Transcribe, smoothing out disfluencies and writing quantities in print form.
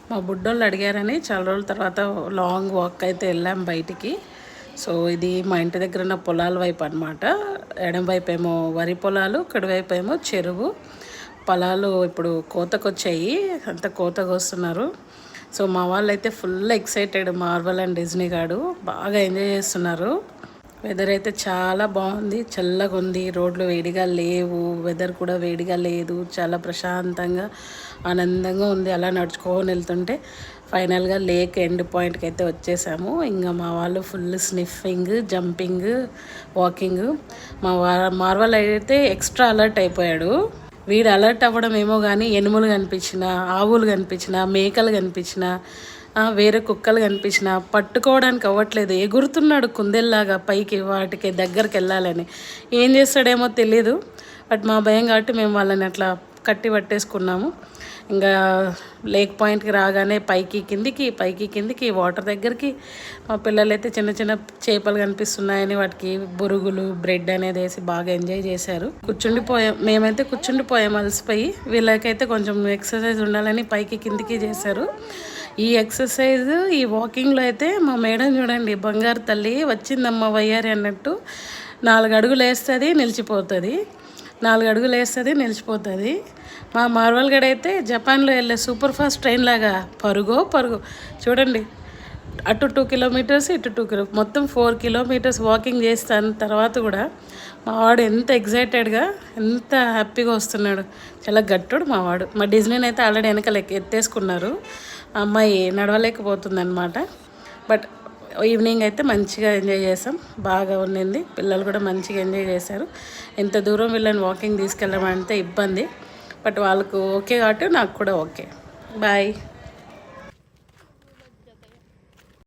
మా బుడ్డోళ్ళు అడిగారని చాలా రోజుల తర్వాత లాంగ్ వాక్ అయితే వెళ్ళాం బయటికి. సో ఇది మా ఇంటి దగ్గర ఉన్న పొలాల వైపు అనమాట. ఎడం వైపు ఏమో వరి పొలాలు, కుడివైపు ఏమో చెరువు. పొలాలు ఇప్పుడు కోతకొచ్చాయి, అంత కోతకు వస్తున్నారు. సో మా వాళ్ళు అయితే full excited. Marvel and Disney గాడు బాగా ఎంజాయ్ చేస్తున్నారు. వెదర్ అయితే చాలా బాగుంది, చల్లగా ఉంది, రోడ్లు వేడిగా లేవు, వెదర్ కూడా వేడిగా లేదు, చాలా ప్రశాంతంగా ఆనందంగా ఉంది. అలా నడుచుకొని వెళ్తుంటే ఫైనల్గా లేక్ ఎండ్ పాయింట్కి అయితే వచ్చేసాము. ఇంకా మా వాళ్ళు full sniffing, jumping, walking. Marvel అయితే ఎక్స్ట్రా అలర్ట్ అయిపోయాడు. వీడు అలర్ట్ అవ్వడం ఏమో కానీ ఎనుములు కనిపించిన, ఆవులు కనిపించిన, మేకలు కనిపించిన, వేరే కుక్కలు కనిపించిన పట్టుకోవడానికి అవ్వట్లేదు. ఎగురుతున్నాడు కుందేల్లాగా పైకి, వాటికి దగ్గరికి వెళ్ళాలని. ఏం చేస్తాడేమో తెలీదు. బట్ మా భయం కాబట్టి మేము వాళ్ళని అట్లా కట్టి పట్టేసుకున్నాము. ఇంకా లేక్ పాయింట్కి రాగానే పైకి కిందికి వాటర్ దగ్గరికి మా పిల్లలైతే చిన్న చిన్న చేపలు కనిపిస్తున్నాయని వాటికి బొరుగులు, బ్రెడ్ అనేది వేసి బాగా ఎంజాయ్ చేశారు. మేమైతే కూర్చుండిపోయాం అలసిపోయి. వీళ్ళకైతే కొంచెం ఎక్సర్సైజ్ ఉండాలని పైకి కిందికి చేశారు. ఈ ఎక్సర్సైజ్, ఈ వాకింగ్లో అయితే మా మేడం చూడండి, బంగారు తల్లి వచ్చిందమ్మ వయ్యారి అన్నట్టు 4 అడుగులు వేస్తుంది, నిలిచిపోతుంది. 4 అడుగులు వేస్తుంది, నిలిచిపోతుంది. మా మార్వల్ గడ అయితే జపాన్లో వెళ్ళే సూపర్ ఫాస్ట్ ట్రైన్ లాగా పరుగు చూడండి. అటు 2 కిలోమీటర్స్, ఇటు 2 కిలో, మొత్తం 4 కిలోమీటర్స్ వాకింగ్ చేస్తాను. తర్వాత కూడా మా వాడు ఎంత ఎగ్జైటెడ్గా, ఎంత హ్యాపీగా వస్తున్నాడు. చాలా గట్టుడు మా వాడు. మా డిజ్నీని అయితే ఆల్రెడీ వెనకాల ఎత్తేసుకున్నారు. అమ్మాయి నడవలేకపోతుంది అనమాట. బట్ ఈవినింగ్ అయితే మంచిగా ఎంజాయ్ చేసాం, బాగా ఉండింది. పిల్లలు కూడా మంచిగా ఎంజాయ్ చేశారు. ఎంత దూరం వీళ్ళని వాకింగ్ తీసుకెళ్ళమంటే ఇబ్బంది, బట్ వాళ్ళకు ఓకే కాబట్టి నాకు కూడా ఓకే. బాయ్.